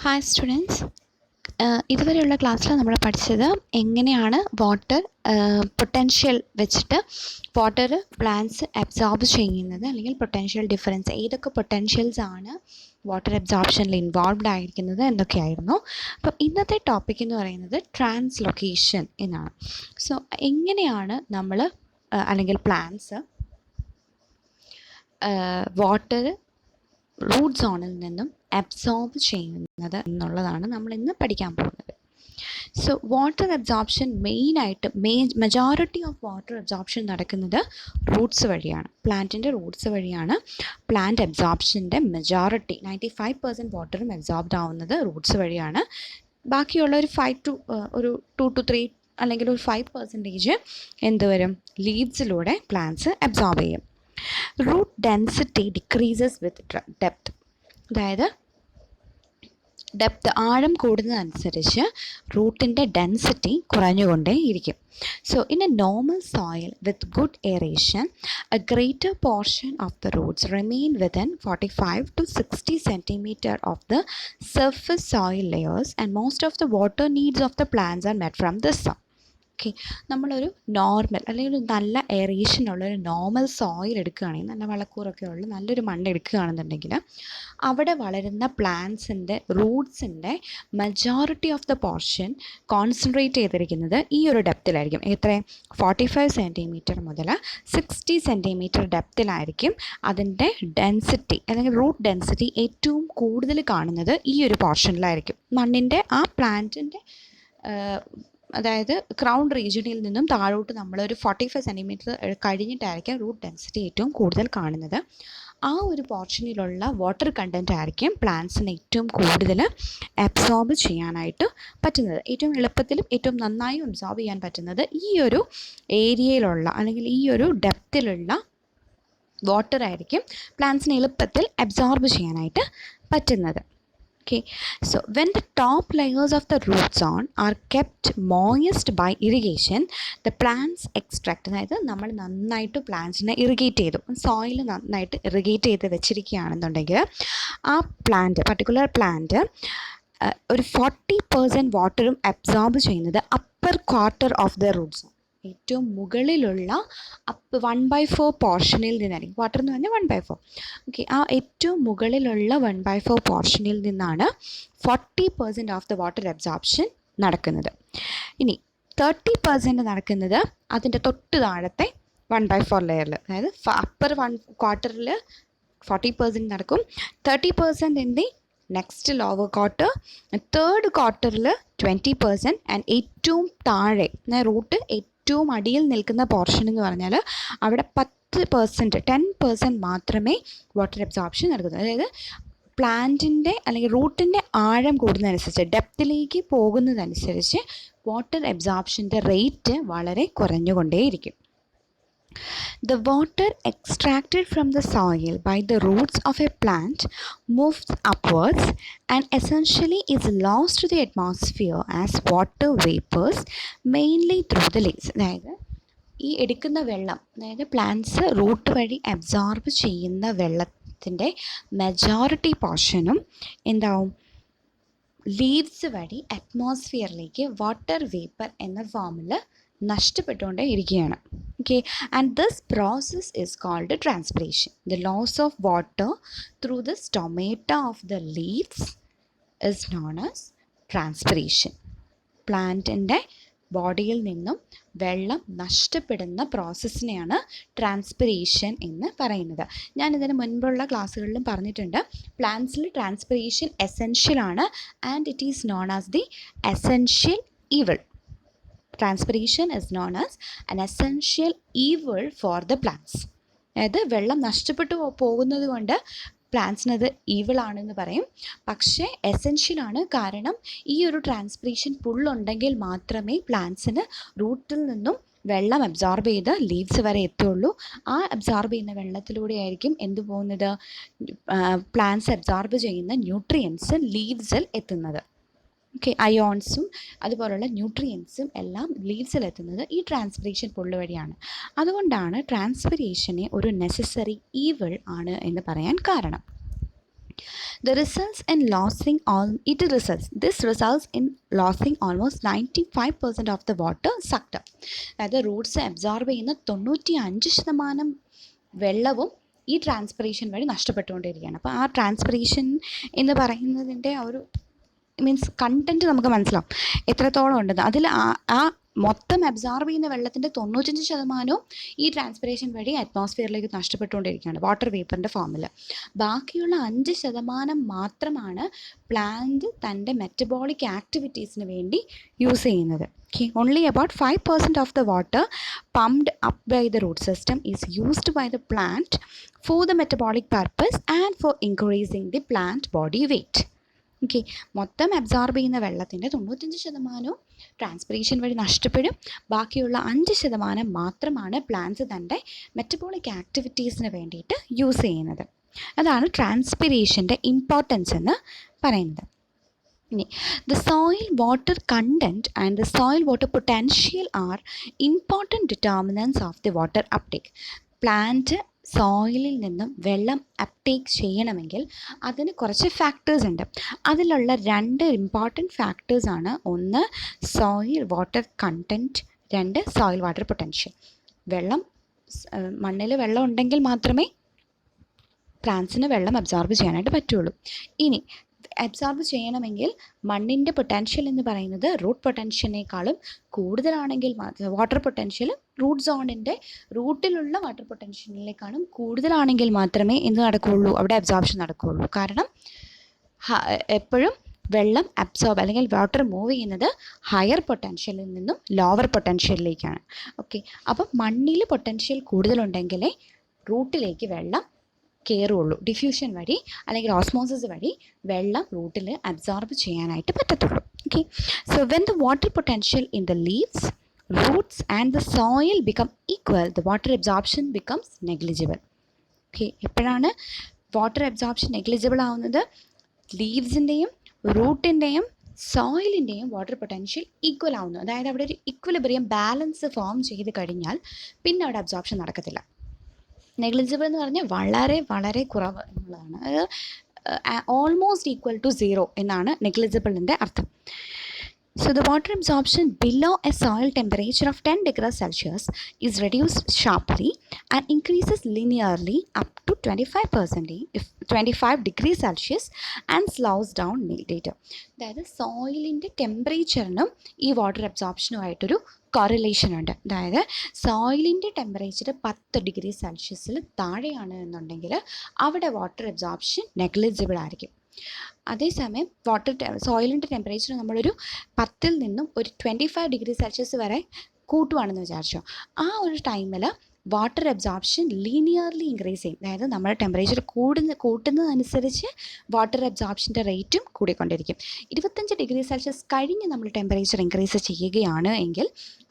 Hi students, ഇതുവരെയുള്ള ക്ലാസ്സിൽ നമ്മൾ പഠിച്ചത് എങ്ങനെയാണ് വാട്ടർ പൊട്ടൻഷ്യൽ വെച്ചിട്ട് വാട്ടർ പ്ലാന്റ്സ് അബ്സോർബ് ചെയ്യുന്നത്, അല്ലെങ്കിൽ പൊട്ടൻഷ്യൽ ഡിഫറൻസ് ഏതൊക്കെ പൊട്ടൻഷ്യൽസ് ആണ് വാട്ടർ അബ്സോർപ്ഷനിൽ ഇൻവോൾവ്ഡ് ആയിരിക്കുന്നത് എന്നൊക്കെയായിരുന്നു. അപ്പം ഇന്നത്തെ ടോപ്പിക് എന്ന് പറയുന്നത് ട്രാൻസ്ലൊക്കേഷൻ എന്നാണ്. സോ എങ്ങനെയാണ് നമ്മൾ അല്ലെങ്കിൽ പ്ലാന്റ്സ് വാട്ടർ റൂട്ട് സോണിൽ നിന്നും അബ്സോർബ് ചെയ്യുന്നത് എന്നുള്ളതാണ് നമ്മൾ ഇന്ന് പഠിക്കാൻ പോകുന്നത്. സോ വാട്ടർ അബ്സോർപ്ഷൻ മെയിനായിട്ട് മെജോറിറ്റി ഓഫ് വാട്ടർ അബ്സോർപ്ഷൻ നടക്കുന്നത് റൂട്ട്സ് വഴിയാണ്, പ്ലാന്റിൻ്റെ റൂട്ട്സ് വഴിയാണ്. പ്ലാന്റ് അബ്സോർപ്ഷൻ്റെ മെജോറിറ്റി 95% വാട്ടറും അബ്സോർബ്ഡ് ആവുന്നത് റൂട്ട്സ് വഴിയാണ്. ബാക്കിയുള്ള ഒരു 2 to 3 അല്ലെങ്കിൽ ഒരു 5% എന്ത് വരും, ലീവ്സിലൂടെ പ്ലാന്റ്സ് അബ്സോർബ് ചെയ്യും. Root density decreases with depth, അതായത് ഡെപ്ത് ആഴം കൂടുന്നതനുസരിച്ച് റൂട്ടിൻ്റെ ഡെൻസിറ്റി കുറഞ്ഞുകൊണ്ടേ ഇരിക്കും. So in a normal soil with good aeration a greater portion of the roots remain within 45 to 60 centimeter of the surface soil layers and most of the water needs of the plants are met from this sun. Okay, നമ്മളൊരു normal അല്ലെങ്കിൽ ഒരു നല്ല എയറേഷനുള്ളൊരു normal soil എടുക്കുകയാണെങ്കിൽ, നല്ല വളക്കൂറൊക്കെ ഉള്ള നല്ലൊരു മണ്ണ് എടുക്കുകയാണെന്നുണ്ടെങ്കിൽ അവിടെ വളരുന്ന പ്ലാന്റ്സിൻ്റെ റൂട്ട്സിൻ്റെ majority of the portion concentrate ചെയ്തിരിക്കുന്നത് ഈ ഒരു ഡെപ്തിലായിരിക്കും. എത്ര? 45 centimeter മുതൽ 60 centimeter ഡെപ്തിലായിരിക്കും അതിൻ്റെ ഡെൻസിറ്റി അല്ലെങ്കിൽ റൂട്ട് ഡെൻസിറ്റി ഏറ്റവും കൂടുതൽ കാണുന്നത് ഈ ഒരു പോർഷനിലായിരിക്കും. മണ്ണിൻ്റെ ആ പ്ലാന്റിൻ്റെ അതായത് ക്രൗൺ റീജിയനിൽ നിന്നും താഴോട്ട് നമ്മളൊരു 45 centimeter കഴിഞ്ഞിട്ടായിരിക്കും റൂട്ട് ഡെൻസിറ്റി ഏറ്റവും കൂടുതൽ കാണുന്നത്. ആ ഒരു പോർഷനിലുള്ള വാട്ടർ കണ്ടൻറ്റ് ആയിരിക്കും പ്ലാന്റ്സിന് ഏറ്റവും കൂടുതൽ അബ്സോർബ് ചെയ്യാനായിട്ട് പറ്റുന്നത്. ഏറ്റവും എളുപ്പത്തിലും ഏറ്റവും നന്നായി അബ്സോർബ് ചെയ്യാൻ പറ്റുന്നത് ഈ ഒരു ഏരിയയിലുള്ള അല്ലെങ്കിൽ ഈ ഒരു ഡെപ്തിലുള്ള വാട്ടർ ആയിരിക്കും പ്ലാന്റ്സിന് എളുപ്പത്തിൽ അബ്സോർബ് ചെയ്യാനായിട്ട് പറ്റുന്നത്. Okay, so when the top layers of the root zone are kept moist by irrigation, the plants extract, അതായത് നമ്മൾ നന്നായിട്ട് പ്ലാന്റ്സിനെ ഇറിഗേറ്റ് ചെയ്തു, സോയിൽ നന്നായിട്ട് ഇറിഗേറ്റ് ചെയ്ത് വെച്ചിരിക്കുകയാണെന്നുണ്ടെങ്കിൽ ആ പ്ലാന്റ് പർട്ടിക്കുലർ പ്ലാന്റ് ഒരു 40% വാട്ടറും അബ്സോർബ് ചെയ്യുന്നത് upper quarter of the root zone, ഏറ്റവും മുകളിലുള്ള 1/4 പോർഷനിൽ നിന്നായിരിക്കും. വാട്ടർ എന്ന് പറഞ്ഞാൽ 1/4. ഓക്കെ, ആ ഏറ്റവും മുകളിലുള്ള 1/4 പോർഷനിൽ നിന്നാണ് 40% ഓഫ് ദ വാട്ടർ അബ്സോർപ്ഷൻ നടക്കുന്നത്. ഇനി 30% നടക്കുന്നത് അതിൻ്റെ തൊട്ട് താഴത്തെ 1/4 ലെയറിൽ, അതായത് അപ്പർ 1 ക്വാർട്ടറിൽ 40% നടക്കും, 30% in the next lower quarter, third ക്വാർട്ടറിൽ 20%, ആൻഡ് ഏറ്റവും താഴെ റൂട്ട് ഏറ്റവും അടിയിൽ നിൽക്കുന്ന പോർഷൻ എന്ന് പറഞ്ഞാൽ അവിടെ 10% മാത്രമേ വാട്ടർ അബ്സോർപ്ഷൻ നടക്കുന്നു. അതായത് പ്ലാന്റിൻ്റെ അല്ലെങ്കിൽ റൂട്ടിൻ്റെ ആഴം കൂടുന്നതനുസരിച്ച്, ഡെപ്തിലേക്ക് പോകുന്നതനുസരിച്ച് വാട്ടർ അബ്സോർപ്ഷൻ്റെ റേറ്റ് വളരെ കുറഞ്ഞുകൊണ്ടേയിരിക്കും. The water extracted from the soil by the roots of a plant moves upwards and essentially is lost to the atmosphere as water vapors, mainly through the leaves. അതായത് ഈ എടുക്കുന്ന വെള്ളം, അതായത് പ്ലാന്റ്സ് റൂട്ട് വഴി absorb ചെയ്യുന്ന വെള്ളത്തിൻ്റെ majority പോർഷനും എന്താവും, ലീവ്സ് വഴി അറ്റ്മോസ്ഫിയറിലേക്ക് വാട്ടർ വേപ്പർ എന്ന ഫോമിൽ നഷ്ടപ്പെട്ടുകൊണ്ടേ ഇരിക്കുകയാണ്. Okay, and this process is called transpiration. The loss of water through the stomata of the leaves is known as transpiration. പ്ലാന്റിൻ്റെ ബോഡിയിൽ നിന്നും വെള്ളം നഷ്ടപ്പെടുന്ന പ്രോസസ്സിനെയാണ് ട്രാൻസ്പിറേഷൻ എന്ന് പറയുന്നത്. ഞാനിതിന് മുൻപുള്ള ക്ലാസ്സുകളിലും പറഞ്ഞിട്ടുണ്ട്, പ്ലാന്റ്സിൽ ട്രാൻസ്പിറേഷൻ എസെൻഷ്യൽ ആണ്, and it is known as the essential evil. Transpiration is known as an essential evil for the plants. അതായത് വെള്ളം നഷ്ടപ്പെട്ടു പോകുന്നത് കൊണ്ട് പ്ലാന്റ്സിനത് ഈവിൾ ആണെന്ന് പറയും, പക്ഷേ എസെൻഷ്യൽ ആണ്. കാരണം ഈ ഒരു ട്രാൻസ്പിറേഷൻ പുള്ളുണ്ടെങ്കിൽ മാത്രമേ പ്ലാന്റ്സിന് റൂട്ടിൽ നിന്നും വെള്ളം അബ്സോർബ് ചെയ്ത് ലീവ്സ് വരെ എത്തുള്ളൂ. ആ അബ്സോർബ് ചെയ്യുന്ന വെള്ളത്തിലൂടെ ആയിരിക്കും എന്ത് പോകുന്നത്, പ്ലാന്റ്സ് അബ്സോർബ് ചെയ്യുന്ന ന്യൂട്രിയൻസ് ലീവ്സിൽ എത്തുന്നത്. ഓക്കെ, അയോൺസും അതുപോലുള്ള ന്യൂട്രിയൻസും എല്ലാം ലീവ്സിലെത്തുന്നത് ഈ ട്രാൻസ്പിറേഷൻ പുള്ള് വഴിയാണ്. അതുകൊണ്ടാണ് ട്രാൻസ്പിറേഷനെ ഒരു നെസസറി ഈവിൾ ആണ് എന്ന് പറയാൻ കാരണം. This results in losing almost 95% of the water sucked up. അതായത് റൂട്ട്സ് അബ്സോർബ് ചെയ്യുന്ന 95% വെള്ളവും ഈ ട്രാൻസ്പിറേഷൻ വഴി നഷ്ടപ്പെട്ടുകൊണ്ടിരിക്കുകയാണ്. അപ്പോൾ ആ ട്രാൻസ്പിറേഷൻ എന്ന് പറയുന്നതിൻ്റെ ആ ഒരു മീൻസ് കണ്ടൻറ്റ് നമുക്ക് മനസ്സിലാവും എത്രത്തോളം ഉണ്ടെന്ന്. അതിൽ ആ മൊത്തം അബ്സോർബ് ചെയ്യുന്ന വെള്ളത്തിൻ്റെ 95% ഈ ട്രാൻസ്പിറേഷൻ വഴി അറ്റ്മോസ്ഫിയറിലേക്ക് നഷ്ടപ്പെട്ടുകൊണ്ടിരിക്കുകയാണ് വാട്ടർ വേപ്പറിൻ്റെ ഫോമിൽ. ബാക്കിയുള്ള 5% മാത്രമാണ് പ്ലാന്റ് തൻ്റെ മെറ്റബോളിക് ആക്ടിവിറ്റീസിന് വേണ്ടി യൂസ് ചെയ്യുന്നത്. Okay, only about 5% of the water pumped up by the root system is used by the plant for the metabolic purpose and for increasing the plant body weight. Okay, മൊത്തം absorb ചെയ്യുന്ന വെള്ളത്തിൻ്റെ 95% transpiration വഴി നഷ്ടപ്പെടും. ബാക്കിയുള്ള 5% മാത്രമാണ് plants തൻ്റെ metabolic ആക്ടിവിറ്റീസിന് വേണ്ടിയിട്ട് use ചെയ്യുന്നത്. അതാണ് ട്രാൻസ്പിറേഷൻ്റെ ഇമ്പോർട്ടൻസ് എന്ന് പറയുന്നത്. The soil water content and the soil water potential are important determinants of the water uptake. Plant സോയിലിൽ നിന്നും വെള്ളം അപ്ടേക്ക് ചെയ്യണമെങ്കിൽ അതിന് കുറച്ച് ഫാക്ടേഴ്സ് ഉണ്ട്. അതിലുള്ള 2 ഇമ്പോർട്ടൻറ്റ് ഫാക്ടേഴ്സാണ്. ഒന്ന് soil water content, 2 soil water potential. മണ്ണിൽ വെള്ളം ഉണ്ടെങ്കിൽ മാത്രമേ പ്ലാന്റ്സിന് വെള്ളം അബ്സോർബ് ചെയ്യാനായിട്ട് പറ്റുള്ളൂ. ഇനി അബ്സോർബ് ചെയ്യണമെങ്കിൽ മണ്ണിൻ്റെ പൊട്ടൻഷ്യൽ എന്ന് പറയുന്നത് റൂട്ട് പൊട്ടൻഷ്യലിനേക്കാളും കൂടുതലാണെങ്കിൽ വാട്ടർ പൊട്ടൻഷ്യൽ റൂട്ട് സോണിൻ്റെ റൂട്ടിലുള്ള വാട്ടർ പൊട്ടൻഷ്യലിനേക്കാളും കൂടുതലാണെങ്കിൽ മാത്രമേ എന്ത് നടക്കുകയുള്ളൂ, അവിടെ അബ്സോർപ്ഷൻ നടക്കുകയുള്ളൂ. കാരണം എപ്പോഴും വെള്ളം അബ്സോർബ് അല്ലെങ്കിൽ വാട്ടർ മൂവ് ചെയ്യുന്നത് ഹയർ പൊട്ടൻഷ്യലിൽ നിന്നും ലോവർ പൊട്ടൻഷ്യലിലേക്കാണ്. ഓക്കെ, അപ്പം മണ്ണിൽ പൊട്ടൻഷ്യൽ കൂടുതലുണ്ടെങ്കിലേ റൂട്ടിലേക്ക് വെള്ളം കയറുള്ളൂ. ഡിഫ്യൂഷൻ വഴി അല്ലെങ്കിൽ ഓസ്മോസിസ് വഴി വെള്ളം റൂട്ടിൽ അബ്സോർബ് ചെയ്യാനായിട്ട് പറ്റത്തുള്ളൂ. Okay, so when the water potential in the leaves, roots and the soil become equal, the water absorption becomes negligible. Okay, എപ്പോഴാണ് വാട്ടർ അബ്സോർപ്ഷൻ നെഗ്ലിജിബിൾ ആവുന്നത്? ലീവ്സിൻ്റെയും റൂട്ടിൻ്റെയും സോയിലിൻ്റെയും വാട്ടർ പൊട്ടൻഷ്യൽ ഈക്വൽ ആവുന്നു. അതായത് അവിടെ ഒരു ഇക്വലിബ്രിയം ബാലൻസ് ഫോം ചെയ്ത് കഴിഞ്ഞാൽ പിന്നെ അവിടെ അബ്സോർപ്ഷൻ നടക്കത്തില്ല. നെഗ്ലിജിബിൾ എന്ന് പറഞ്ഞാൽ വളരെ വളരെ കുറവ് എന്നുള്ളതാണ്. അതായത് ഓൾമോസ്റ്റ് ഈക്വൽ ടു 0 എന്നാണ് നെഗ്ലിജിബിളിൻ്റെ അർത്ഥം. So the water absorption below a soil temperature of 10 degrees Celsius is reduced sharply and increases linearly up to 25 degrees Celsius and slows down later. അതായത് സോയിലിൻ്റെ ടെമ്പറേച്ചറിനും ഈ വാട്ടർ അബ്സോർപ്ഷനുമായിട്ടൊരു കോറിലേഷൻ ഉണ്ട്. അതായത് സോയിലിൻ്റെ ടെമ്പറേച്ചർ 10 ഡിഗ്രി സെൽഷ്യസിൽ താഴെയാണ് എന്നുണ്ടെങ്കിൽ അവിടെ water absorption negligible ആയിരിക്കും. അതേസമയം സോയിലിൻ്റെ temperature നമ്മളൊരു 10 നിന്നും ഒരു 25 ഡിഗ്രി സെൽഷ്യസ് വരെ കൂട്ടുവാണെന്ന് വിചാരിച്ചോ, ആ ഒരു ടൈമിൽ വാട്ടർ അബ്സോർപ്ഷൻ ലീനിയർലി ഇൻക്രീസ് ചെയ്യും. അതായത് നമ്മുടെ ടെമ്പറേച്ചർ കൂട്ടുന്നതനുസരിച്ച് വാട്ടർ അബ്സോർപ്ഷൻ്റെ റേറ്റും കൂടിക്കൊണ്ടിരിക്കും. 25 ഡിഗ്രി സെൽഷ്യസ് കഴിഞ്ഞ് നമ്മൾ ടെമ്പറേച്ചർ ഇൻക്രീസ് ചെയ്യുകയാണ് എങ്കിൽ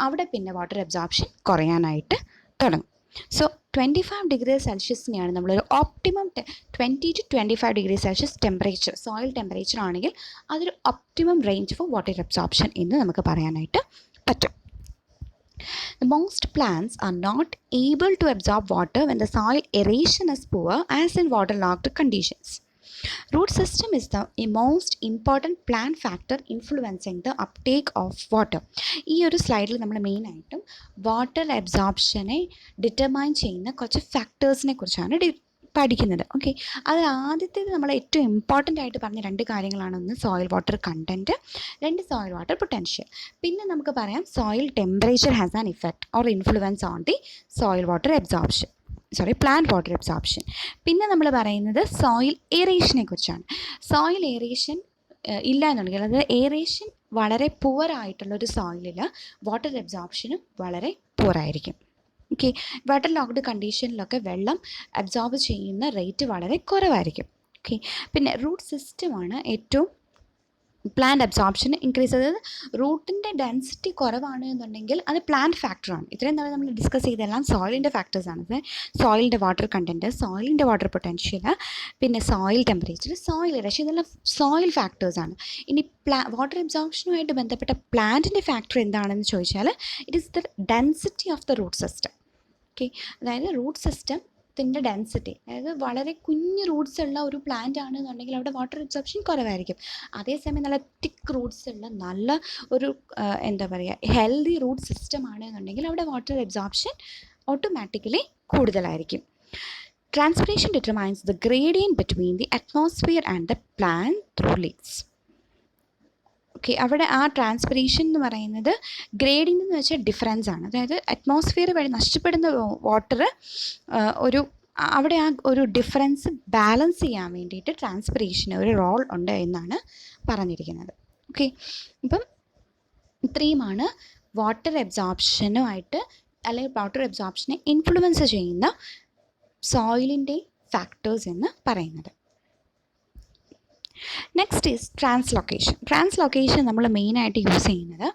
അവിടെ പിന്നെ വാട്ടർ അബ്സോർപ്ഷൻ കുറയാനായിട്ട് തുടങ്ങും. സോ 25 ഡിഗ്രി സെൽഷ്യസിനെയാണ് നമ്മളൊരു optimum 20 to 25 degree Celsius temperature soil temperature ആണെങ്കിൽ അതൊരു optimum range four water absorption എന്ന് നമുക്ക് പറയാനായിട്ട് പറ്റും. Most plants are not able to absorb water when the soil aeration is poor as in waterlogged conditions. Root system is the most important plant factor influencing the uptake of water. ഈ ഒരു സ്ലൈഡിൽ നമ്മൾ മെയിനായിട്ടും water അബ്സോർപ്ഷനെ determine ചെയ്യുന്ന കുറച്ച് ഫാക്ടേഴ്സിനെ കുറിച്ചാണ് പഠിക്കുന്നത്. Okay, അതിൽ ആദ്യത്തേത് നമ്മൾ ഏറ്റവും ഇമ്പോർട്ടൻ്റ് ആയിട്ട് പറഞ്ഞ 2 കാര്യങ്ങളാണ്. ഒന്ന് soil water content, 2 soil water potential. പിന്നെ നമുക്ക് പറയാം soil temperature has an effect or influence on the soil water absorption, plant water absorption. പിന്നെ നമ്മൾ പറയുന്നത് സോയിൽ എയറേഷനെ കുറിച്ചാണ്. സോയിൽ എയറേഷൻ ഇല്ല എന്നുണ്ടെങ്കിൽ, അതായത് എയറേഷൻ വളരെ പുവറായിട്ടുള്ളൊരു സോയിലിൽ വാട്ടർ അബ്സോർപ്ഷനും വളരെ പുവറായിരിക്കും. ഓക്കെ, വാട്ടർ ലോക്ക്ഡ് കണ്ടീഷനിലൊക്കെ വെള്ളം അബ്സോർബ് ചെയ്യുന്ന റേറ്റ് വളരെ കുറവായിരിക്കും. ഓക്കെ, പിന്നെ റൂട്ട് സിസ്റ്റമാണ് ഏറ്റവും പ്ലാന്റ് അബ്സോർപ്ഷൻ ഇൻക്രീസ്. അതായത് റൂട്ടിൻ്റെ ഡെൻസിറ്റി കുറവാണ് എന്നുണ്ടെങ്കിൽ അത് പ്ലാന്റ് ഫാക്ടറാണ്. ഇത്രയും നാളെ നമ്മൾ ഡിസ്കസ് ചെയ്തെല്ലാം സോയിലിൻ്റെ ഫാക്ടേഴ്സാണ്. സോയിലിൻ്റെ വാട്ടർ കണ്ടൻറ്റ്, സോയിലിൻ്റെ വാട്ടർ പൊട്ടൻഷ്യൽ, പിന്നെ സോയിൽ ടെമ്പറേച്ചർ, സോയിൽ എറേഷൻ, ഇതെല്ലാം സോയിൽ ഫാക്ടേഴ്സാണ്. ഇനി വാട്ടർ അബ്സോർപ്ഷനുമായിട്ട് ബന്ധപ്പെട്ട പ്ലാന്റിൻ്റെ ഫാക്ടർ എന്താണെന്ന് ചോദിച്ചാൽ it is the density of the root system. Okay, അതായത് റൂട്ട് സിസ്റ്റം റൂട്ട്സിൻ്റെ ഡെൻസിറ്റി, അതായത് വളരെ കുഞ്ഞ് റൂട്ട്സ് ഉള്ള ഒരു പ്ലാന്റ് ആണെന്നുണ്ടെങ്കിൽ അവിടെ വാട്ടർ അബ്സോർപ്ഷൻ കുറവായിരിക്കും. അതേസമയം നല്ല തിക്ക് റൂട്ട്സ് ഉള്ള നല്ല ഒരു എന്താ പറയുക ഹെൽത്തി റൂട്ട് സിസ്റ്റം ആണെന്നുണ്ടെങ്കിൽ അവിടെ വാട്ടർ അബ്സോർപ്ഷൻ ഓട്ടോമാറ്റിക്കലി കൂടുതലായിരിക്കും. Transpiration determines the gradient between the atmosphere and the plant through leaves. Okay, അവിടെ ആ ട്രാൻസ്പിറേഷൻ എന്ന് പറയുന്നത് ഗ്രേഡിയൻ്റ് എന്ന് വെച്ചാൽ ഡിഫറൻസ് ആണ്. അതായത് അറ്റ്മോസ്ഫിയർ വഴി നഷ്ടപ്പെടുന്ന വാട്ടർ ഒരു അവിടെ ആ ഒരു ഡിഫറൻസ് ബാലൻസ് ചെയ്യാൻ വേണ്ടിയിട്ട് ട്രാൻസ്പിറേഷന് ഒരു റോൾ ഉണ്ട് എന്നാണ് പറഞ്ഞിരിക്കുന്നത്. ഓക്കെ, അപ്പം ഇത്രയുമാണ് വാട്ടർ അബ്സോർപ്ഷനുമായിട്ട് അല്ലെങ്കിൽ വാട്ടർ അബ്സോർപ്ഷനെ ഇൻഫ്ലുവൻസ് ചെയ്യുന്ന സോയിലിൻ്റെ ഫാക്ടേഴ്സ് എന്ന് പറയുന്നത്. Next is translocation. ട്രാൻസ്ലൊക്കേഷൻ നമ്മൾ മെയിനായിട്ട് യൂസ് ചെയ്യുന്നത്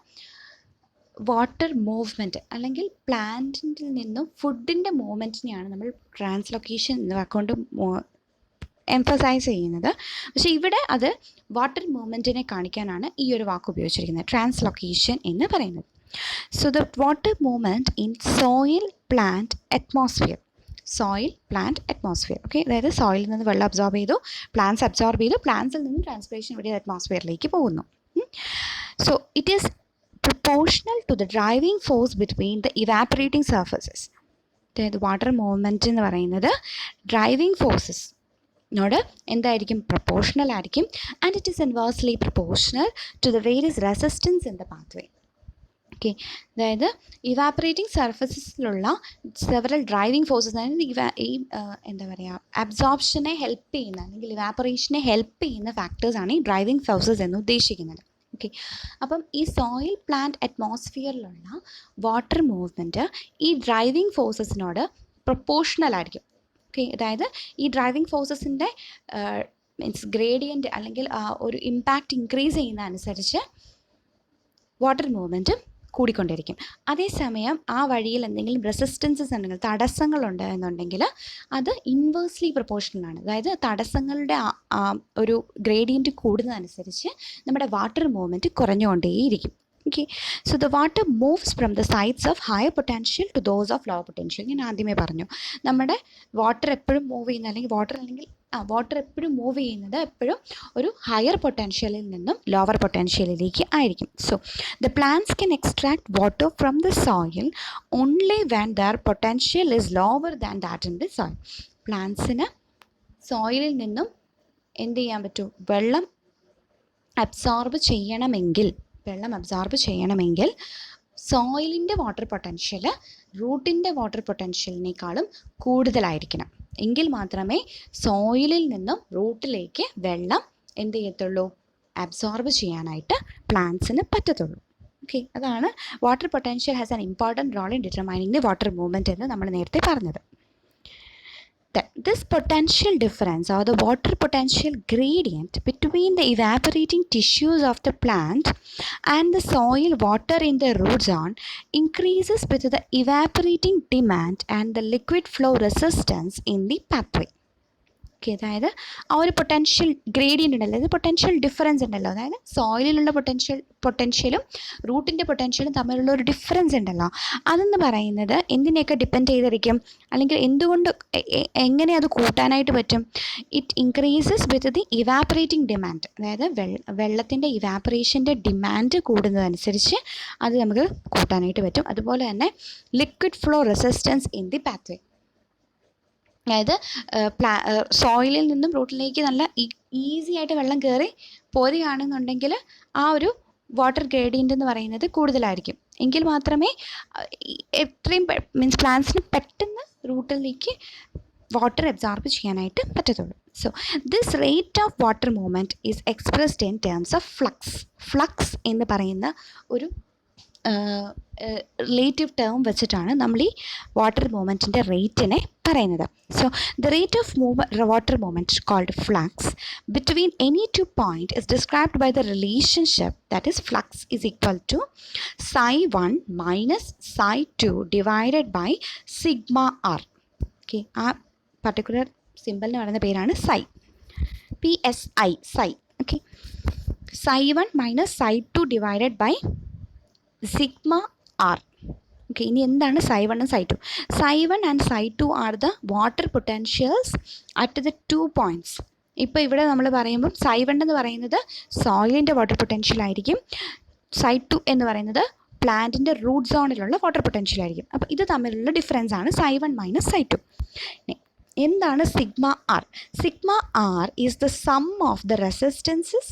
വാട്ടർ മൂവ്മെൻറ്റ് അല്ലെങ്കിൽ പ്ലാന്റിൽ നിന്നും ഫുഡിൻ്റെ മൂവ്മെൻറ്റിനെയാണ് നമ്മൾ ട്രാൻസ്ലൊക്കേഷൻ എന്ന വാക്കുകൊണ്ട് എംഫസൈസ് ചെയ്യുന്നത്. പക്ഷേ ഇവിടെ അത് വാട്ടർ മൂവ്മെൻറ്റിനെ കാണിക്കാനാണ് ഈ ഒരു വാക്ക് ഉപയോഗിച്ചിരിക്കുന്നത്, ട്രാൻസ്ലൊക്കേഷൻ എന്ന് പറയുന്നത്. So the water movement in soil plant atmosphere. Soil plant atmosphere. Okay, അതായത് സോയിലിൽ നിന്ന് വെള്ളം അബ്സോർബ് ചെയ്തു, പ്ലാന്റ്സ് അബ്സോർബ് ചെയ്തു, പ്ലാന്റ്സിൽ നിന്നും ട്രാൻസ്പിറേഷൻ വഴി അറ്റ്മോസ്ഫിയറിലേക്ക് പോകുന്നു. So it is proportional to the driving force between the evaporating surfaces. അതായത് വാട്ടർ മൂവ്മെൻറ്റ് എന്ന് പറയുന്നത് ഡ്രൈവിംഗ് ഫോഴ്സസിനോട് എന്തായിരിക്കും, പ്രൊപ്പോർഷണൽ ആയിരിക്കും. And it is inversely proportional to the various resistance in the pathway. Okay, അതായത് ഇവാപ്പറേറ്റിംഗ് സർഫസസിലുള്ള സെവറൽ ഡ്രൈവിംഗ് ഫോഴ്സസ്, അതായത് ഈ എന്താ പറയുക അബ്സോർപ്ഷനെ ഹെൽപ്പ് ചെയ്യുന്ന അല്ലെങ്കിൽ ഇവാപ്പറേഷനെ ഹെൽപ്പ് ചെയ്യുന്ന ഫാക്ടേഴ്സാണ് ഈ ഡ്രൈവിംഗ് ഫോഴ്സസ് എന്ന് ഉദ്ദേശിക്കുന്നത്. ഓക്കെ, അപ്പം ഈ സോയിൽ പ്ലാന്റ് അറ്റ്മോസ്ഫിയറിലുള്ള വാട്ടർ മൂവ്മെൻറ്റ് ഈ ഡ്രൈവിംഗ് ഫോഴ്സസിനോട് പ്രൊപ്പോർഷണൽ ആയിരിക്കും. ഓക്കെ, അതായത് ഈ ഡ്രൈവിംഗ് ഫോഴ്സസിൻ്റെ മീൻസ് ഗ്രേഡിയൻ്റ് അല്ലെങ്കിൽ ഒരു ഇമ്പാക്റ്റ് ഇൻക്രീസ് ചെയ്യുന്ന അനുസരിച്ച് വാട്ടർ മൂവ്മെൻറ്റ് കൂടിക്കൊണ്ടിരിക്കും. അതേസമയം ആ വഴിയിൽ എന്തെങ്കിലും റെസിസ്റ്റൻസസ് ഉണ്ടെങ്കിൽ, തടസ്സങ്ങളുണ്ട് എന്നുണ്ടെങ്കിൽ അത് ഇൻവേഴ്സ്ലി പ്രൊപ്പോർഷണലാണ്. അതായത് തടസ്സങ്ങളുടെ ഒരു ഗ്രേഡിയൻറ്റ് കൂടുന്നതനുസരിച്ച് നമ്മുടെ വാട്ടർ മൂവ്മെൻറ്റ് കുറഞ്ഞുകൊണ്ടേയിരിക്കും. Okay, so the water moves from the sides of higher potential to those of low potential. ഞാൻ ആദ്യമേ പറഞ്ഞു, നമ്മുടെ വാട്ടർ എപ്പോഴും മൂവ് ചെയ്യുന്ന അല്ലെങ്കിൽ വാട്ടർ എപ്പോഴും മൂവ് ചെയ്യുന്നത് എപ്പോഴും ഒരു ഹയർ പൊട്ടാൻഷ്യലിൽ നിന്നും ലോവർ പൊട്ടാൻഷ്യലിലേക്ക് ആയിരിക്കും. So the plants can extract water from the soil only when their potential is lower than that in the soil. പ്ലാന്റ്സിന് സോയിലിൽ നിന്നും എന്ത് ചെയ്യാൻ പറ്റും, വെള്ളം അബ്സോർബ് ചെയ്യണമെങ്കിൽ സോയിലിൻ്റെ വാട്ടർ പൊട്ടൻഷ്യൽ റൂട്ടിൻ്റെ വാട്ടർ പൊട്ടൻഷ്യലിനേക്കാളും കൂടുതലായിരിക്കണം. എങ്കിൽ മാത്രമേ സോയിലിൽ നിന്നും റൂട്ടിലേക്ക് വെള്ളം എന്ത് ചെയ്യത്തുള്ളൂ, അബ്സോർബ് ചെയ്യാനായിട്ട് പ്ലാന്റ്സിന് പറ്റത്തുള്ളൂ. ഓക്കെ, അതാണ് water potential has an important role in determining the water movement എന്ന് നമ്മൾ നേരത്തെ പറഞ്ഞത്. This potential difference or the water potential gradient between the evaporating tissues of the plant and the soil water in the root zone increases with the evaporating demand and the liquid flow resistance in the pathway. Okay, അതായത് ആ ഒരു potential gradient ഉണ്ടല്ലോ, അതായത് potential difference ഉണ്ടല്ലോ, അതായത് സോയിലിലുള്ള പൊട്ടൻഷ്യലും റൂട്ടിൻ്റെ പൊട്ടൻഷ്യലും തമ്മിലുള്ള ഒരു difference ഉണ്ടല്ലോ, അതെന്ന് പറയുന്നത് എന്തിനെയൊക്കെ ഡിപ്പെൻഡ് ചെയ്തിരിക്കും, അല്ലെങ്കിൽ എന്തുകൊണ്ട് എങ്ങനെ അത് കൂട്ടാനായിട്ട് പറ്റും? It increases with the evaporating demand. അതായത് വെള്ളത്തിൻ്റെ ഇവാപ്പറേഷൻ്റെ ഡിമാൻഡ് കൂടുന്നതനുസരിച്ച് അത് നമുക്ക് കൂട്ടാനായിട്ട് പറ്റും. അതുപോലെ തന്നെ liquid flow resistance in the pathway. അതായത് സോയിലിൽ നിന്നും റൂട്ടിലേക്ക് നല്ല ഈസി ആയിട്ട് വെള്ളം കയറി പോരുകയാണെന്നുണ്ടെങ്കിൽ ആ ഒരു വാട്ടർ ഗ്രേഡിയൻ്റ് എന്ന് പറയുന്നത് കൂടുതലായിരിക്കും. എങ്കിൽ മാത്രമേ എത്രയും മീൻസ് പ്ലാന്റ്സിന് പെട്ടെന്ന് റൂട്ടിലേക്ക് വാട്ടർ അബ്സോർബ് ചെയ്യാനായിട്ട് പറ്റത്തുള്ളൂ. So this rate of water movement is expressed in terms of flux. Flux എന്ന് പറയുന്ന ഒരു റിലേറ്റീവ് ടേം വെച്ചിട്ടാണ് നമ്മൾ ഈ വാട്ടർ മൂവ്മെൻറ്റിൻ്റെ റേറ്റിനെ പറയുന്നത്. So the rate of water movement called flux between any two point is described by the relationship that is flux is equal to psi1 minus psi2 divided by sigma R. Okay, ആ particular സിമ്പലിന് പറയുന്ന പേരാണ് psi, PSI, psi. Okay, psi1 minus psi2 divided by sigma R. Okay, ഇനി എന്താണ് Psi 1 and Psi 2? Psi 1 and Psi 2 are the water potentials at the 2 points. ഇപ്പോൾ ഇവിടെ നമ്മൾ പറയുമ്പോൾ Psi 1 എന്ന് പറയുന്നത് സോയിലിൻ്റെ വാട്ടർ പൊട്ടൻഷ്യൽ ആയിരിക്കും, Psi 2 എന്ന് പറയുന്നത് പ്ലാന്റിൻ്റെ റൂട്ട് സോണിലുള്ള വാട്ടർ പൊട്ടൻഷ്യൽ ആയിരിക്കും. അപ്പോൾ ഇത് തമ്മിലുള്ള ഡിഫറൻസ് ആണ് Psi 1 minus Psi 2. എന്താണ് sigma R? Sigma R is the sum of the resistances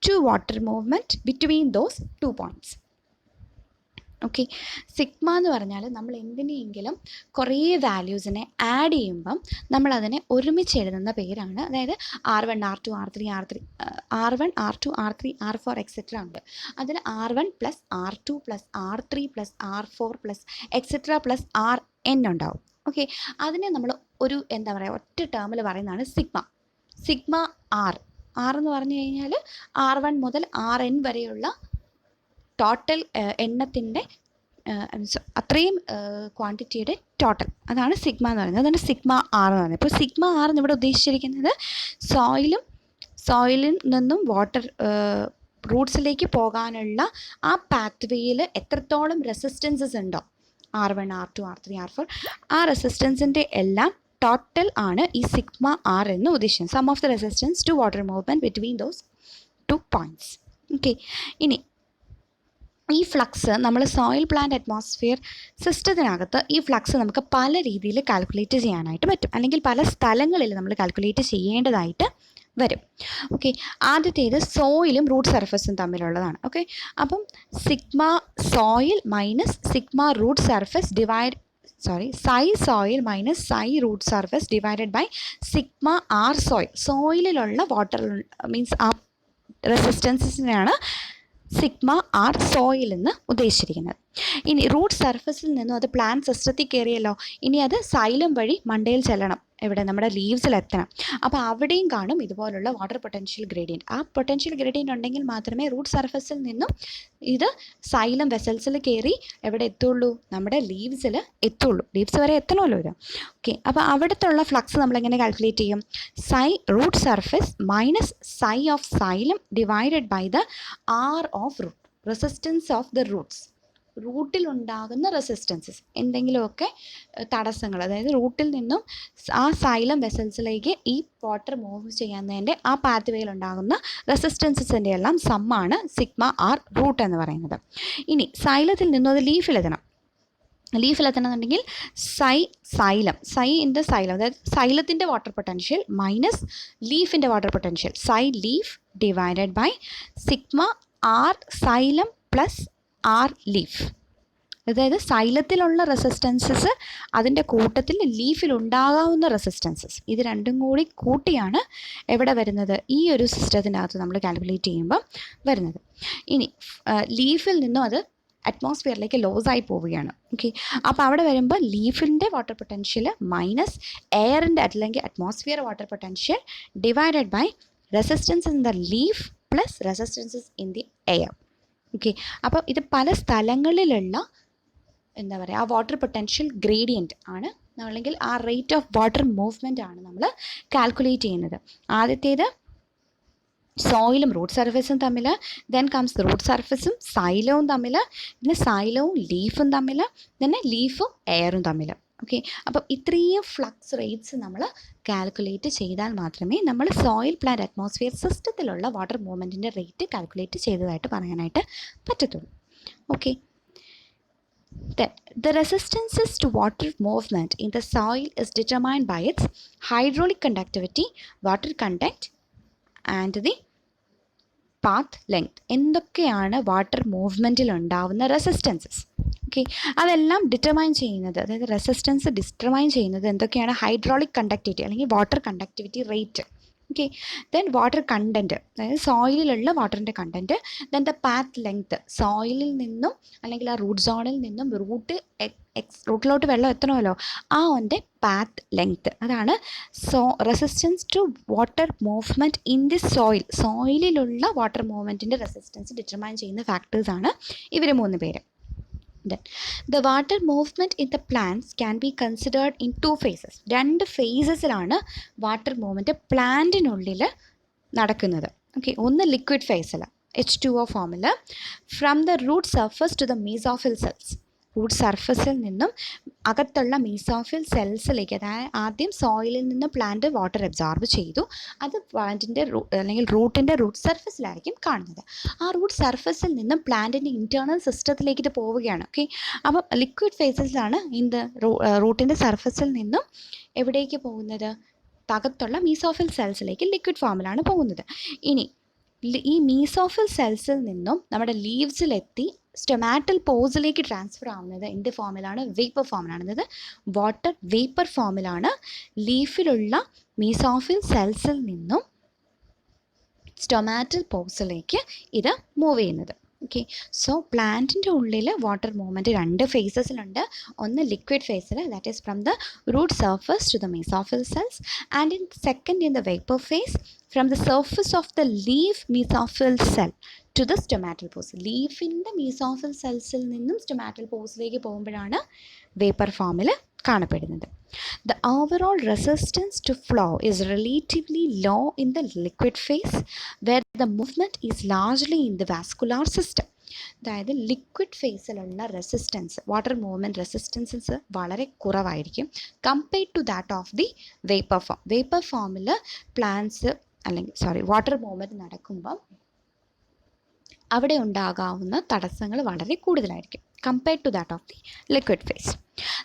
to water movement between those 2 points. Okay, sigma എന്ന് പറഞ്ഞാൽ നമ്മൾ എന്തിനെങ്കിലും കുറേ വാല്യൂസിനെ ആഡ് ചെയ്യുമ്പം നമ്മളതിനെ ഒരുമിച്ച് എഴുതുന്ന പേരാണ്. അതായത് R1 R2 R3 R1 R2 R3 R4 etcetera ഉണ്ട്. അതിൽ R1 plus R2 plus R3 plus R4 plus etcetera plus RN ഉണ്ടാവും. ഓക്കെ, അതിനെ നമ്മൾ ഒരു എന്താ പറയുക ഒറ്റ ടേമിൽ പറയുന്നതാണ് സിഗ്മ ആർ. എന്ന് പറഞ്ഞു കഴിഞ്ഞാൽ R1 മുതൽ RN വരെയുള്ള ടോട്ടൽ എണ്ണത്തിൻ്റെ അത്രയും ക്വാണ്ടിറ്റിയുടെ ടോട്ടൽ, അതാണ് സിഗ്മ എന്ന് പറയുന്നത്. അതാണ് സിഗ്മ ആർ എന്ന് പറയുന്നത്. ഇപ്പോൾ സിഗ്മ ആർ എന്നിവിടെ ഉദ്ദേശിച്ചിരിക്കുന്നത് സോയിലിൽ നിന്നും വാട്ടർ റൂട്ട്സിലേക്ക് പോകാനുള്ള ആ പാത്വേയിൽ എത്രത്തോളം റെസിസ്റ്റൻസസ് ഉണ്ടോ, R1 R2 R3 R4, ആ റെസിസ്റ്റൻസിൻ്റെ എല്ലാം ടോട്ടൽ ആണ് ഈ സിഗ്മ ആർ എന്ന് ഉദ്ദേശിക്കുന്നത്. Sum of the resistance to water movement between those 2 points. Okay, ഇനി ഈ ഫ്ലക്സ് നമ്മൾ സോയിൽ പ്ലാന്റ് അറ്റ്മോസ്ഫിയർ സിസ്റ്റത്തിനകത്ത് ഈ ഫ്ലക്സ് നമുക്ക് പല രീതിയിൽ കാൽക്കുലേറ്റ് ചെയ്യാനായിട്ട് പറ്റും, അല്ലെങ്കിൽ പല സ്ഥലങ്ങളിൽ നമ്മൾ കാൽക്കുലേറ്റ് ചെയ്യേണ്ടതായിട്ട് വരും. ഓക്കെ, ആദ്യത്തേത് സോയിലും റൂട്ട് സർഫസും തമ്മിലുള്ളതാണ്. ഓക്കെ, അപ്പം sigma soil minus sigma root surface Psi soil minus Psi root surface divided by sigma R soil. സോയിലുള്ള വാട്ടർ മീൻസ് ആ റെസിസ്റ്റൻസിനെയാണ് സിഗ്മ ആർ സോയിൽ എന്ന് ഉദ്ദേശിച്ചിരിക്കുന്നത്. ഇനി റൂട്ട് സർഫസിൽ നിന്നും അത് പ്ലാന്റ് സിസ്റ്റത്തിൽ കയറിയല്ലോ, ഇനി അത് സൈലം വഴി മണ്ടയിൽ ചെല്ലണം, എവിടെ നമ്മുടെ ലീവ്സിലെത്തണം. അപ്പോൾ അവിടെയും കാണും ഇതുപോലുള്ള വാട്ടർ പൊട്ടൻഷ്യൽ ഗ്രേഡിയൻറ്റ്. ആ പൊട്ടൻഷ്യൽ ഗ്രേഡിയൻറ്റ് ഉണ്ടെങ്കിൽ മാത്രമേ റൂട്ട് സർഫസിൽ നിന്നും ഇത് സൈലം വെസൽസിൽ കയറി എവിടെ എത്തുള്ളൂ, നമ്മുടെ ലീവ്സിൽ എത്തുള്ളൂ. ലീവ്സ് വരെ എത്തണമല്ലോ ഇത്. ഓക്കെ, അപ്പോൾ അവിടുത്തെ ഫ്ലക്സ് നമ്മളെങ്ങനെ കാൽക്കുലേറ്റ് ചെയ്യും? Psi root surface minus Psi of xylem divided by the R of root, resistance of the roots. റൂട്ടിലുണ്ടാകുന്ന റെസിസ്റ്റൻസസ്, എന്തെങ്കിലുമൊക്കെ തടസ്സങ്ങൾ, അതായത് റൂട്ടിൽ നിന്നും ആ സൈലം വെസൽസിലേക്ക് ഈ വാട്ടർ മൂവ് ചെയ്യുന്നതിൻ്റെ ആ പാത്വേയിലുണ്ടാകുന്ന റെസിസ്റ്റൻസസിൻ്റെ എല്ലാം സമ്മാണ് സിഗ്മ ആർ റൂട്ട് എന്ന് പറയുന്നത്. ഇനി സൈലത്തിൽ നിന്നും അത് ലീഫിലെത്തണമെന്നുണ്ടെങ്കിൽ Psi ഇൻ ദ സൈലം, അതായത് സൈലത്തിൻ്റെ വാട്ടർ പൊട്ടൻഷ്യൽ മൈനസ് ലീഫിൻ്റെ water potential, Psi leaf divided by sigma R xylem plus R leaf. അതായത് സൈലത്തിലുള്ള റെസിസ്റ്റൻസസ് അതിൻ്റെ കൂട്ടത്തിൽ ലീഫിലുണ്ടാകാവുന്ന റെസിസ്റ്റൻസസ്, ഇത് രണ്ടും കൂടി കൂട്ടിയാണ് എവിടെ വരുന്നത്, ഈ ഒരു സിസ്റ്റത്തിനകത്ത് നമ്മൾ കാൽക്കുലേറ്റ് ചെയ്യുമ്പോൾ വരുന്നത്. ഇനി ലീഫിൽ നിന്നും അത് അറ്റ്മോസ്ഫിയറിലേക്ക് ലോസായി പോവുകയാണ്. ഓക്കെ, അപ്പോൾ അവിടെ വരുമ്പോൾ ലീഫിൻ്റെ വാട്ടർ പൊട്ടൻഷ്യൽ മൈനസ് എയറിൻ്റെ അല്ലെങ്കിൽ atmosphere water potential divided by resistance in the leaf plus resistances in the air. Okay, അപ്പോൾ ഇത് പല സ്ഥലങ്ങളിലുള്ള എന്താ പറയുക ആ വാട്ടർ പൊട്ടൻഷ്യൽ ഗ്രേഡിയൻറ്റ് ആണ്, അല്ലെങ്കിൽ ആ റേറ്റ് ഓഫ് വാട്ടർ മൂവ്മെൻ്റ് ആണ് നമ്മൾ കാൽക്കുലേറ്റ് ചെയ്യുന്നത്. ആദ്യത്തേത് സോയിലും റൂട്ട് സർഫസും തമ്മിൽ, ദെൻ കംസ് റൂട്ട് സർഫസും സൈലവും തമ്മിൽ, പിന്നെ സൈലവും ലീഫും തമ്മിൽ, പിന്നെ ലീഫും എയറും തമ്മിൽ. ഓക്കെ, അപ്പം ഇത്രയും ഫ്ലക്സ് റേറ്റ്സ് നമ്മൾ കാൽക്കുലേറ്റ് ചെയ്താൽ മാത്രമേ നമ്മൾ സോയിൽ പ്ലാന്റ് അറ്റ്മോസ്ഫിയർ സിസ്റ്റത്തിലുള്ള വാട്ടർ മൂവ്മെൻറ്റിൻ്റെ റേറ്റ് കാൽക്കുലേറ്റ് ചെയ്തതായിട്ട് പറയാനായിട്ട് പറ്റത്തുള്ളൂ. Okay, the resistances to water movement in the soil is determined by its hydraulic conductivity, water content and the path length. എന്തൊക്കെയാണ് വാട്ടർ മൂവ്മെൻറ്റിൽ ഉണ്ടാവുന്ന റെസിസ്റ്റൻസസ്? ഓക്കെ, അതെല്ലാം ഡിറ്റർമൈൻ ചെയ്യുന്നത്, അതായത് റെസിസ്റ്റൻസ് ഡിറ്റർമൈൻ ചെയ്യുന്നത് എന്തൊക്കെയാണ്? ഹൈഡ്രോളിക് കണ്ടക്ടിവിറ്റി അല്ലെങ്കിൽ water conductivity rate. Okay, then water content, അതായത് സോയിലിലുള്ള വാട്ടറിൻ്റെ content, then the path length, സോയിലിൽ നിന്നും അല്ലെങ്കിൽ ആ റൂട്ട് സോണിൽ നിന്നും റൂട്ടിലോട്ട് വെള്ളം എത്തണമല്ലോ, ആ ഒൻ്റെ പാത്ത് ലെങ്ത്ത്, അതാണ് resistance to water movement in the സോയിലിലുള്ള വാട്ടർ മൂവ്മെൻറ്റിൻ്റെ റെസിസ്റ്റൻസ് ഡിറ്റർമൈൻ ചെയ്യുന്ന ഫാക്ടേഴ്സാണ് ഇവർ 3 പേര്. Then the water movement in the plants can be considered in 2 phases. 2 ഫേസസിലാണ് വാട്ടർ മൂവ്മെൻറ്റ് പ്ലാന്റിനുള്ളിൽ നടക്കുന്നത്. ഓക്കെ, ഒന്ന് ലിക്വിഡ് ഫേസിൽ H2O ഫോമിൽ from the root surface to the mesophyll cells. Root സർഫസിൽ നിന്നും അകത്തുള്ള മീസോഫിൽ സെൽസിലേക്ക്, അതായത് ആദ്യം സോയിലിൽ നിന്ന് പ്ലാന്റ് വാട്ടർ അബ്സോർബ് ചെയ്തു, അത് പ്ലാന്റിൻ്റെ അല്ലെങ്കിൽ റൂട്ടിൻ്റെ റൂട്ട് സർഫസിലായിരിക്കും കാണുന്നത്. ആ റൂട്ട് സർഫസിൽ നിന്നും പ്ലാന്റിൻ്റെ ഇൻറ്റേർണൽ സിസ്റ്റത്തിലേക്ക് ഇത് പോവുകയാണ്. ഓക്കെ, അപ്പം ലിക്വിഡ് ഫേസസിലാണ് റൂട്ടിൻ്റെ സർഫസിൽ നിന്നും എവിടേക്ക് പോകുന്നത്? അകത്തുള്ള മീസോഫിൽ സെൽസിലേക്ക് ലിക്വിഡ് ഫോമിലാണ് പോകുന്നത്. ഇനി ഈ മീസോഫിൽ സെൽസിൽ നിന്നും നമ്മുടെ ലീവ്സിലെത്തി സ്റ്റൊമാറ്റൽ പോസിലേക്ക് ട്രാൻസ്ഫർ ആവുന്നത് എന്ത് ഫോമിലാണ്? വേപ്പർ ഫോമിലാണ്. അതായത് വാട്ടർ വേപ്പർ ഫോമിലാണ് ലീഫിലുള്ള മീസോഫിൽ സെൽസിൽ നിന്നും സ്റ്റൊമാറ്റൽ പോസിലേക്ക് ഇത് മൂവ് ചെയ്യുന്നത്. ഓക്കെ, സോ പ്ലാന്റിൻ്റെ ഉള്ളിൽ വാട്ടർ മൂവ്മെൻറ്റ് രണ്ട് ഫേസസിലുണ്ട്. ഒന്ന് ലിക്വിഡ് ഫേസിൽ, that is from the root surface to the mesophyll cells, and second in the vapour phase from the surface of the leaf mesophyll cell to the stomatal pores. ലീഫിൻ്റെ mesophyll സെൽസിൽ നിന്നും stomatal പോസിലേക്ക് പോകുമ്പോഴാണ് vapour ഫോമിൽ കാണപ്പെടുന്നത്. The overall resistance to flow is relatively low in the liquid phase, where the movement is largely in the vascular system. അതായത് liquid ഫേസിലുള്ള resistance, water movement resistances വളരെ കുറവായിരിക്കും compared to that of the vapour form. Vapour ഫോമിൽ plants water movement നടക്കുമ്പം അവിടെ ഉണ്ടാകാവുന്ന തടസ്സങ്ങൾ വളരെ കൂടുതലായിരിക്കും compared to that of the liquid phase.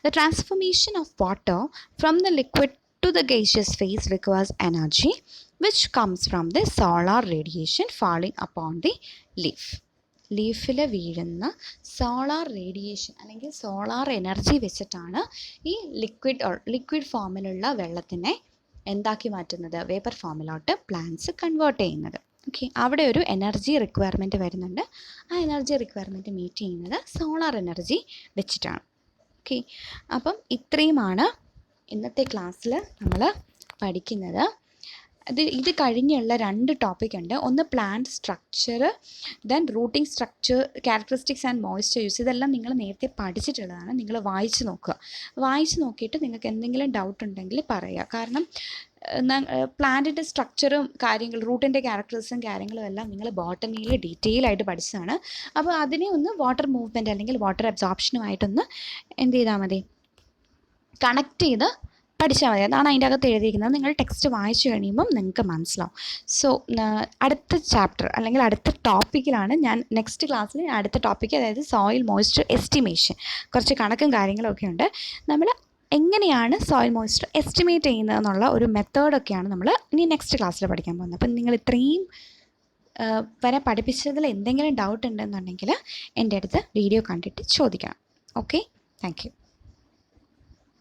The transformation of water from the liquid to the gaseous phase requires energy which comes from the solar radiation falling upon the leaf. ലീഫിൽ വീഴുന്ന solar radiation അല്ലെങ്കിൽ solar energy വെച്ചിട്ടാണ് ഈ liquid ഫോമിലുള്ള വെള്ളത്തിനെ എന്താക്കി മാറ്റുന്നത്? Vapour ഫോമിലോട്ട് plants convert ചെയ്യുന്നത്. Okay, അവിടെ ഒരു എനർജി റിക്വയർമെൻറ്റ് വരുന്നുണ്ട്. ആ എനർജി റിക്വയർമെൻറ്റ് മീറ്റ് ചെയ്യുന്നത് സോളാർ എനർജി വെച്ചിട്ടാണ്. ഓക്കെ, അപ്പം ഇത്രയുമാണ് ഇന്നത്തെ ക്ലാസ്സിൽ നമ്മൾ പഠിക്കുന്നത്. ഇത് കഴിഞ്ഞുള്ള രണ്ട് ടോപ്പിക് ഉണ്ട്. ഒന്ന് plant structure, then routing structure, characteristics and moisture use. ഇതെല്ലാം നിങ്ങൾ നേരത്തെ പഠിച്ചിട്ടുള്ളതാണ്. നിങ്ങൾ വായിച്ച് നോക്കുക. വായിച്ച് നോക്കിയിട്ട് നിങ്ങൾക്ക് എന്തെങ്കിലും ഡൗട്ട് ഉണ്ടെങ്കിൽ പറയുക. കാരണം പ്ലാന്റിൻ്റെ സ്ട്രക്ചറും റൂട്ടിൻ്റെ ക്യാരക്ടേഴ്സും കാര്യങ്ങളും എല്ലാം നിങ്ങൾ ബോട്ടണിയിൽ ഡീറ്റെയിൽ ആയിട്ട് പഠിച്ചതാണ്. അപ്പോൾ അതിനെ ഒന്ന് വാട്ടർ മൂവ്മെൻറ്റ് അല്ലെങ്കിൽ വാട്ടർ അബ്സോർപ്ഷനുമായിട്ടൊന്ന് എന്ത് ചെയ്താൽ മതി? കണക്ട് ചെയ്ത് പഠിച്ചാൽ മതി. അതാണ് അതിൻ്റെ അകത്ത് എഴുതിയിരിക്കുന്നത്. നിങ്ങൾ ടെക്സ്റ്റ് വായിച്ചു കഴിയുമ്പം നിങ്ങൾക്ക് മനസ്സിലാവും. സോ അടുത്ത ചാപ്റ്റർ അല്ലെങ്കിൽ അടുത്ത ടോപ്പിക്കിലാണ് ഞാൻ നെക്സ്റ്റ് ക്ലാസ്സിൽ അടുത്ത ടോപ്പിക്ക്, അതായത് സോയിൽ മോയ്സ്ചർ എസ്റ്റിമേഷൻ, കുറച്ച് കണക്കും കാര്യങ്ങളൊക്കെ ഉണ്ട്. നമ്മൾ എങ്ങനെയാണ് സോയിൽ മോയ്സ്ചർ എസ്റ്റിമേറ്റ് ചെയ്യുന്നതെന്നുള്ള ഒരു മെത്തേഡൊക്കെയാണ് നമ്മൾ ഇനി നെക്സ്റ്റ് ക്ലാസ്സിൽ പഠിക്കാൻ പോകുന്നത്. അപ്പം നിങ്ങൾ ഇത്രയും വരെ പഠിപ്പിച്ചതിൽ എന്തെങ്കിലും ഡൗട്ട് ഉണ്ടെന്നുണ്ടെങ്കിൽ എൻ്റെ അടുത്ത് വീഡിയോ കണ്ടിട്ട് ചോദിക്കണം. Okay, thank you.